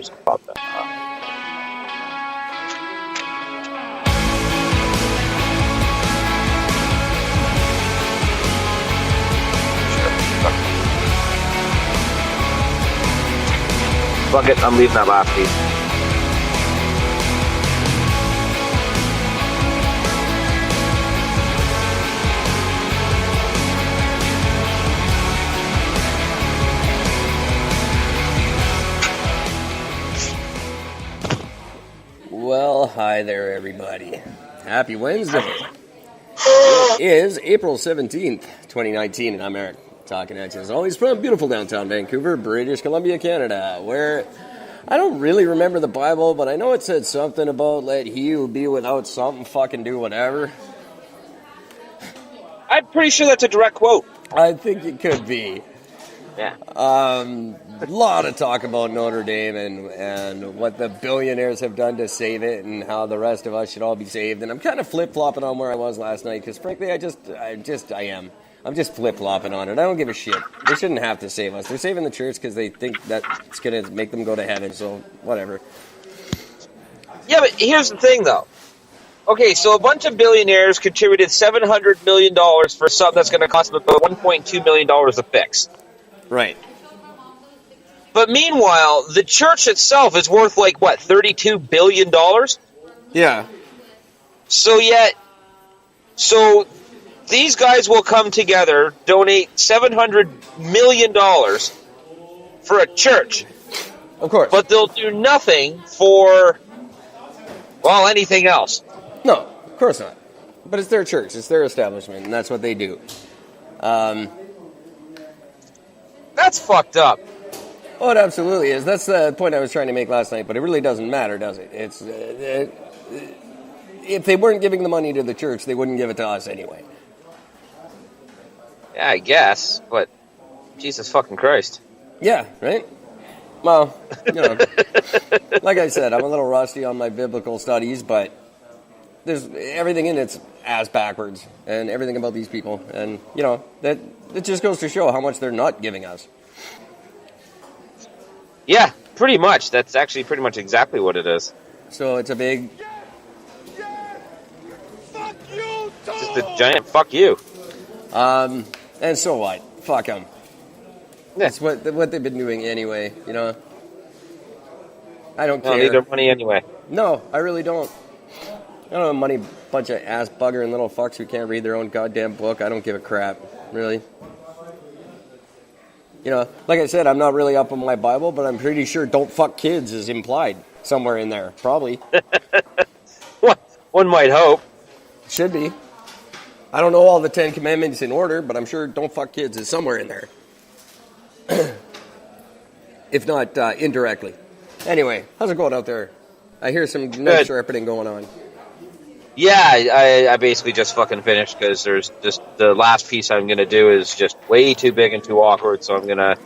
just pop that up. Fuck it, I'm leaving that last piece. Well, hi there, everybody. Happy Wednesday. It is April 17th, 2019, and I'm Eric, talking at you as always from beautiful downtown Vancouver, British Columbia, Canada, where I don't really remember the Bible, but I know it said something about let he who be without something fucking do whatever. I'm pretty sure that's a direct quote. I think it could be. Yeah. A lot of talk about Notre Dame and what the billionaires have done to save it and how the rest of us should all be saved. And I'm kind of flip-flopping on where I was last night because, frankly, I am. I'm just flip-flopping on it. I don't give a shit. They shouldn't have to save us. They're saving the church because they think that it's going to make them go to heaven, so whatever. Yeah, but here's the thing, though. Okay, so a bunch of billionaires contributed $700 million for something that's going to cost them about $1.2 million to fix. Right. But meanwhile, the church itself is worth, like, what, $32 billion? Yeah. So these guys will come together, donate $700 million for a church. Of course. But they'll do nothing for, well, anything else. No, of course not. But it's their church. It's their establishment, and that's what they do. That's fucked up. Oh, it absolutely is. That's the point I was trying to make last night, but it really doesn't matter, does it? If they weren't giving the money to the church, they wouldn't give it to us anyway. Yeah, I guess, but Jesus fucking Christ. Yeah, right? Well, like I said, I'm a little rusty on my biblical studies, but there's everything in it's ass backwards, and everything about these people, and, that it just goes to show how much they're not giving us. Yeah, pretty much. That's actually pretty much exactly what it is. So it's a big... Fuck you, Tom! Just a giant fuck you. And so what? Fuck them. Yeah. That's what they've been doing anyway, I don't care. I don't need their money anyway. No, I really don't. I don't have money, bunch of ass buggering little fucks who can't read their own goddamn book. I don't give a crap, really. Like I said, I'm not really up on my Bible, but I'm pretty sure don't fuck kids is implied somewhere in there. Probably. One might hope. Should be. I don't know all the 10 Commandments in order, but I'm sure don't fuck kids is somewhere in there. If not indirectly. Anyway, how's it going out there? I hear some knife sharpening going on. Yeah, I basically just fucking finished because there's just the last piece I'm going to do is just way too big and too awkward, so I'm going to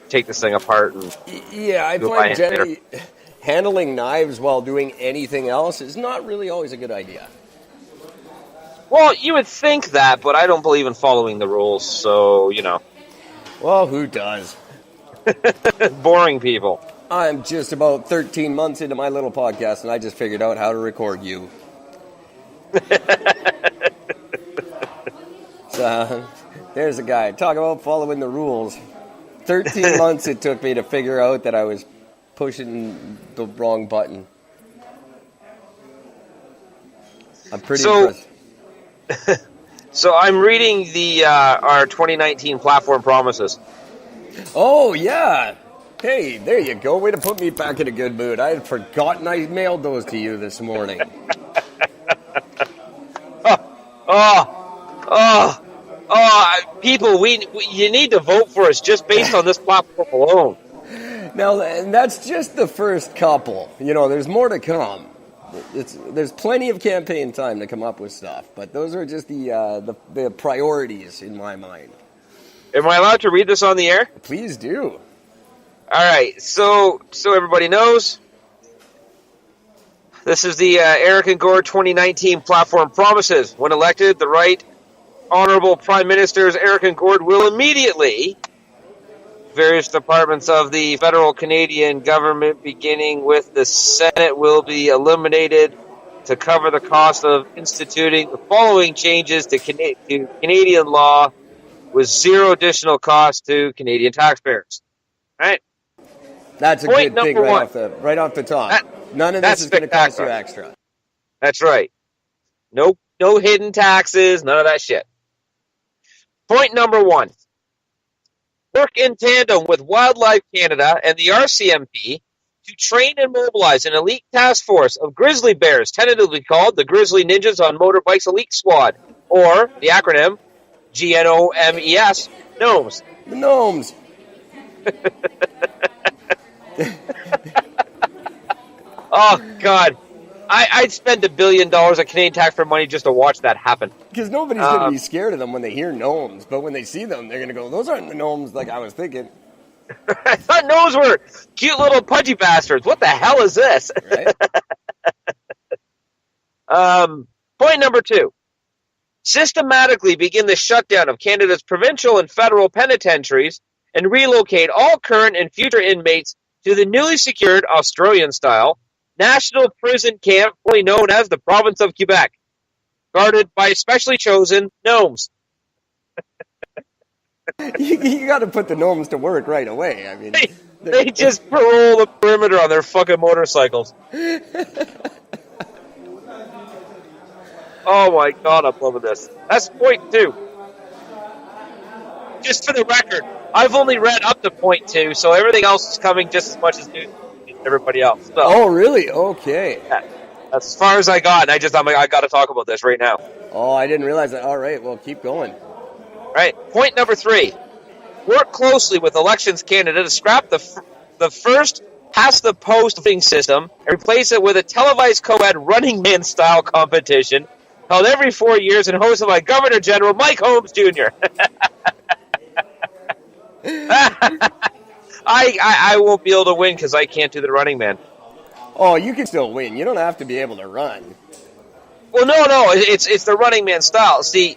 take this thing apart. And yeah, I find generally handling knives while doing anything else is not really always a good idea. Well, you would think that, but I don't believe in following the rules, so, Well, who does? Boring people. I'm just about 13 months into my little podcast, and I just figured out how to record you. So, there's a guy. Talk about following the rules. 13 months it took me to figure out that I was pushing the wrong button. I'm pretty impressed. So I'm reading our 2019 platform promises. Oh, yeah. Hey, there you go. Way to put me back in a good mood. I had forgotten I mailed those to you this morning. People, you need to vote for us just based on this platform alone. Now, and that's just the first couple. There's more to come. There's plenty of campaign time to come up with stuff, but those are just the priorities in my mind. Am I allowed to read this on the air? Please do. All right, so everybody knows, this is the Eric and Gord 2019 platform promises. When elected, the Right Honorable Prime Ministers Eric and Gord will immediately Various departments of the federal Canadian government, beginning with the Senate, will be eliminated to cover the cost of instituting the following changes to Canadian law with zero additional cost to Canadian taxpayers. All right. That's a Point good thing number one. right off the top. None of this That's is going to cost you spectacular. extra. That's right. No hidden taxes, none of that shit. Point number one. Work in tandem with Wildlife Canada and the RCMP to train and mobilize an elite task force of grizzly bears, tentatively called the Grizzly Ninjas on Motorbikes Elite Squad, or the acronym GNOMES, Gnomes. The gnomes. Oh, God. I'd spend $1 billion of Canadian taxpayer money just to watch that happen. Because nobody's going to be scared of them when they hear gnomes, but when they see them, they're going to go, those aren't the gnomes like I was thinking. I thought gnomes were cute little pudgy bastards. What the hell is this? Right? Point number two. Systematically begin the shutdown of Canada's provincial and federal penitentiaries and relocate all current and future inmates to the newly secured Australian-style National Prison Camp, formerly known as the Province of Quebec, guarded by specially chosen gnomes. You got to put the gnomes to work right away. I mean, they just parole the perimeter on their fucking motorcycles. Oh my God, I'm loving this. That's point two. Just for the record, I've only read up to point two, so everything else is coming just as much as everybody else. So, oh, really? Okay. Yeah, that's as far as I got, and I got to talk about this right now. Oh, I didn't realize that. All right, well, keep going. All right, point number three. Work closely with Elections Canada to scrap the first past-the-post voting system and replace it with a televised co-ed Running Man style competition held every 4 years and hosted by Governor General Mike Holmes Jr. I won't be able to win because I can't do the Running Man. Oh, you can still win. You don't have to be able to run. Well, no, it's the Running Man style. See,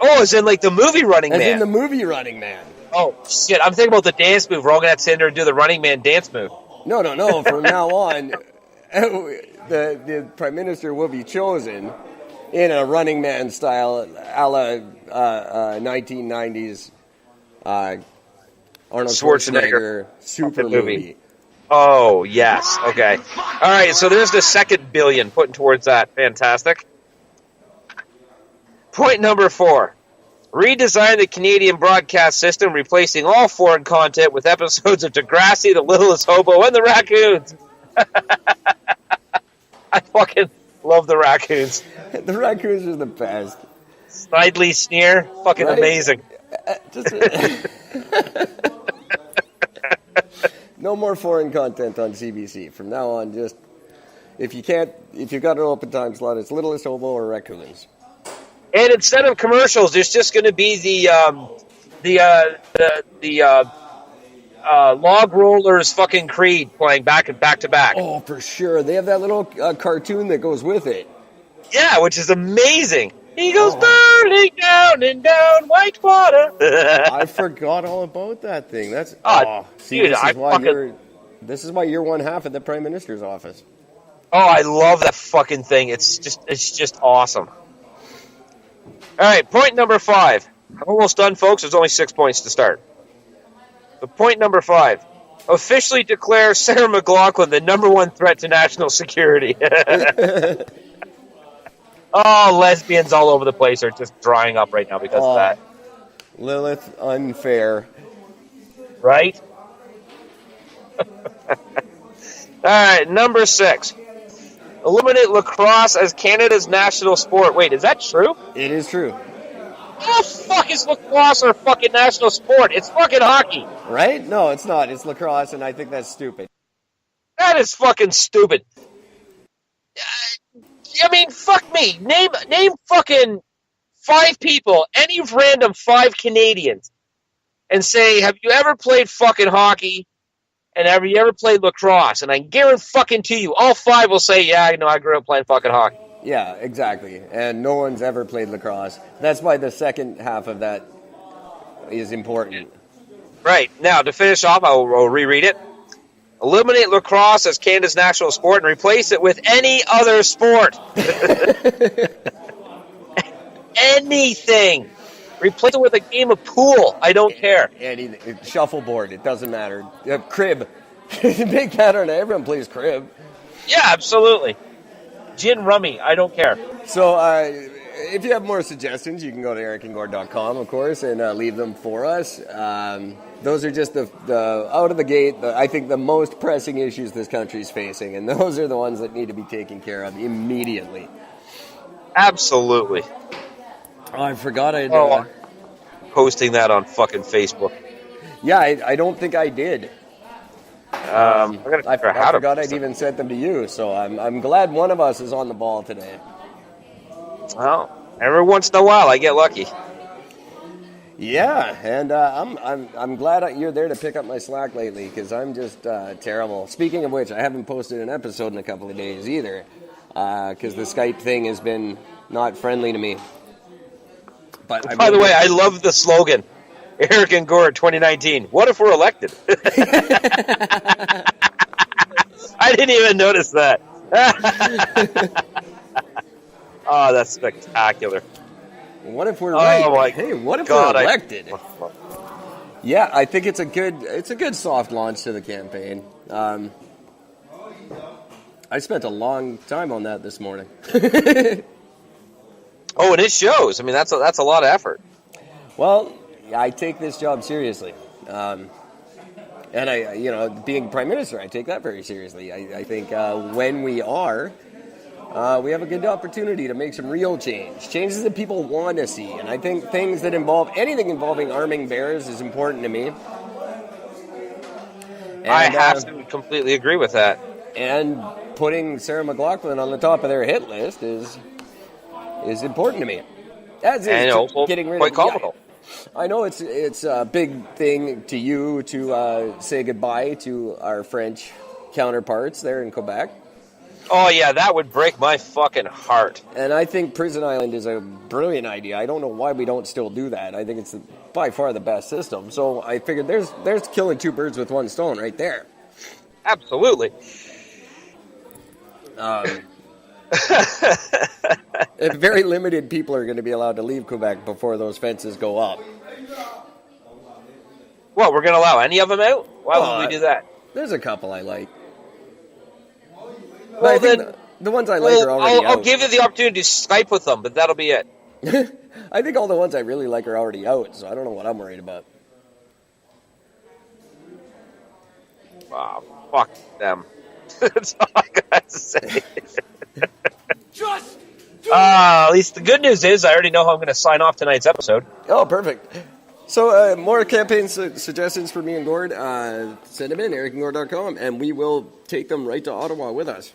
it's in like the movie Running Man. As in the movie Running Man. Oh shit! I'm thinking about the dance move. We're all gonna have to sit there and do the Running Man dance move. No. From now on, the Prime Minister will be chosen in a Running Man style, a la 1990s Arnold Schwarzenegger super movie. Oh, yes. Okay. All right, so there's the second billion putting towards that. Fantastic. Point number 4. Redesign the Canadian broadcast system, replacing all foreign content with episodes of Degrassi, The Littlest Hobo, and The Raccoons. I fucking love The Raccoons. The Raccoons are the best. Snidely Sneer. Fucking right? Amazing. No more foreign content on CBC. From now on, just if you've got an open time slot, it's Littlest Hobo or Raccoons. And instead of commercials, there's just going to be the Log Rollers fucking Creed playing back to back. Oh, for sure. They have that little cartoon that goes with it. Yeah, which is amazing. He goes burning down and down Whitewater. I forgot all about that thing. That's see, dude, this is why you're one half of the Prime Minister's office. Oh, I love that fucking thing. It's just awesome. All right, point number 5. I'm almost done, folks. There's only 6 points to start. But point number 5. Officially declare Sarah McLachlan the number 1 threat to national security. Oh, lesbians all over the place are just drying up right now because of that. Lilith, unfair. Right? All right, number 6. Eliminate lacrosse as Canada's national sport. Wait, is that true? It is true. How the fuck is lacrosse our fucking national sport? It's fucking hockey. Right? No, it's not. It's lacrosse, and I think that's stupid. That is fucking stupid. I mean, fuck me. Name fucking 5 people, any random 5 Canadians, and say, have you ever played fucking hockey? And have you ever played lacrosse? And I guarantee you, all 5 will say, yeah, I grew up playing fucking hockey. Yeah, exactly. And no one's ever played lacrosse. That's why the second half of that is important. Right. Now, to finish off, I'll reread it. Eliminate lacrosse as Canada's national sport and replace it with any other sport. Anything. Replace it with a game of pool. I don't care. Anything. Shuffleboard. It doesn't matter. Crib. Big pattern. Everyone plays crib. Yeah, absolutely. Gin rummy. I don't care. So, if you have more suggestions, you can go to ericandgord.com, of course, and leave them for us. Those are just the out of the gate, I think the most pressing issues this country is facing, and those are the ones that need to be taken care of immediately. Absolutely. Oh, I forgot I'd... posting that on fucking Facebook. Yeah, I don't think I did. I forgot I'd even sent them to you, so I'm glad one of us is on the ball today. Well, every once in a while I get lucky. Yeah, and I'm glad you're there to pick up my slack lately, because I'm just terrible. Speaking of which, I haven't posted an episode in a couple of days either, because the Skype thing has been not friendly to me. But by the way, I love the slogan, Eric and Gord 2019. What if we're elected? I didn't even notice that. Oh, that's spectacular. What if we're right? Hey, what if we're elected? Yeah, I think it's a good soft launch to the campaign. I spent a long time on that this morning. Oh, and it shows. I mean, that's a lot of effort. Well, I take this job seriously, and being prime minister, I take that very seriously. I think when we are, we have a good opportunity to make some real changes that people want to see, and I think things that involve anything involving arming bears is important to me. And, I have to completely agree with that. And putting Sarah McLachlan on the top of their hit list is important to me. As is getting rid of comical. I know it's a big thing to you to say goodbye to our French counterparts there in Quebec. Oh, yeah, that would break my fucking heart. And I think Prison Island is a brilliant idea. I don't know why we don't still do that. I think it's by far the best system. So I figured there's killing two birds with one stone right there. Absolutely. Very limited people are going to be allowed to leave Quebec before those fences go up. Well, we're going to allow any of them out? Why would we do that? There's a couple I like. Well, I think the ones I like are already out. I'll give you the opportunity to Skype with them, but that'll be it. I think all the ones I really like are already out, so I don't know what I'm worried about. Oh, fuck them. That's all I got to say. At least the good news is I already know how I'm going to sign off tonight's episode. Oh, perfect. So more campaign suggestions for me and Gord, send them in, ericandgord.com, and we will take them right to Ottawa with us.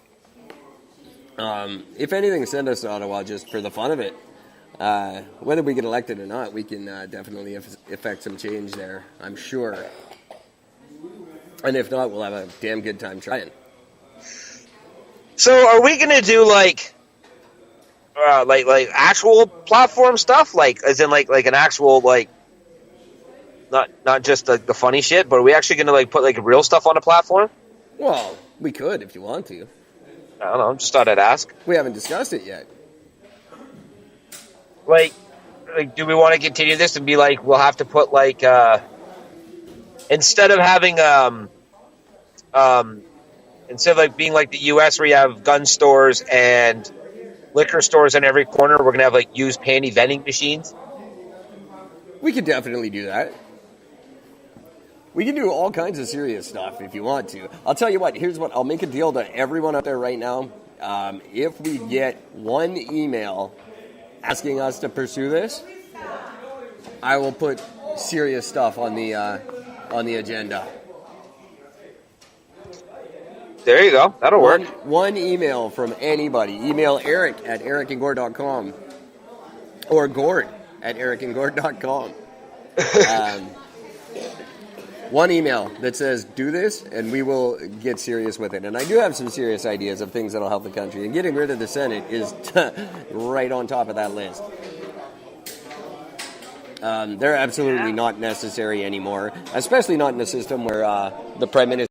If anything, send us to Ottawa just for the fun of it. Whether we get elected or not, we can definitely effect some change there, I'm sure. And if not, we'll have a damn good time trying. So are we going to do like actual platform stuff? Like, as in like an actual, like, not just the funny shit, but are we actually going to like put like real stuff on a platform? Well, we could if you want to. I don't know. Just thought I'd ask. We haven't discussed it yet. Like, do we want to continue this and be like, we'll have to put like, instead of having, instead of like being like the U.S. where you have gun stores and liquor stores in every corner, we're going to have like used panty vending machines? We could definitely do that. We can do all kinds of serious stuff if you want to. I'll tell you what, here's what, I'll make a deal to everyone out there right now. If we get one email asking us to pursue this, I will put serious stuff on the agenda. There you go. That'll work. One email from anybody. Email Eric at ericandgord.com or Gord at ericandgord.com. One email that says, do this, and we will get serious with it. And I do have some serious ideas of things that will help the country. And getting rid of the Senate is right on top of that list. They're absolutely not necessary anymore, especially not in a system where the Prime Minister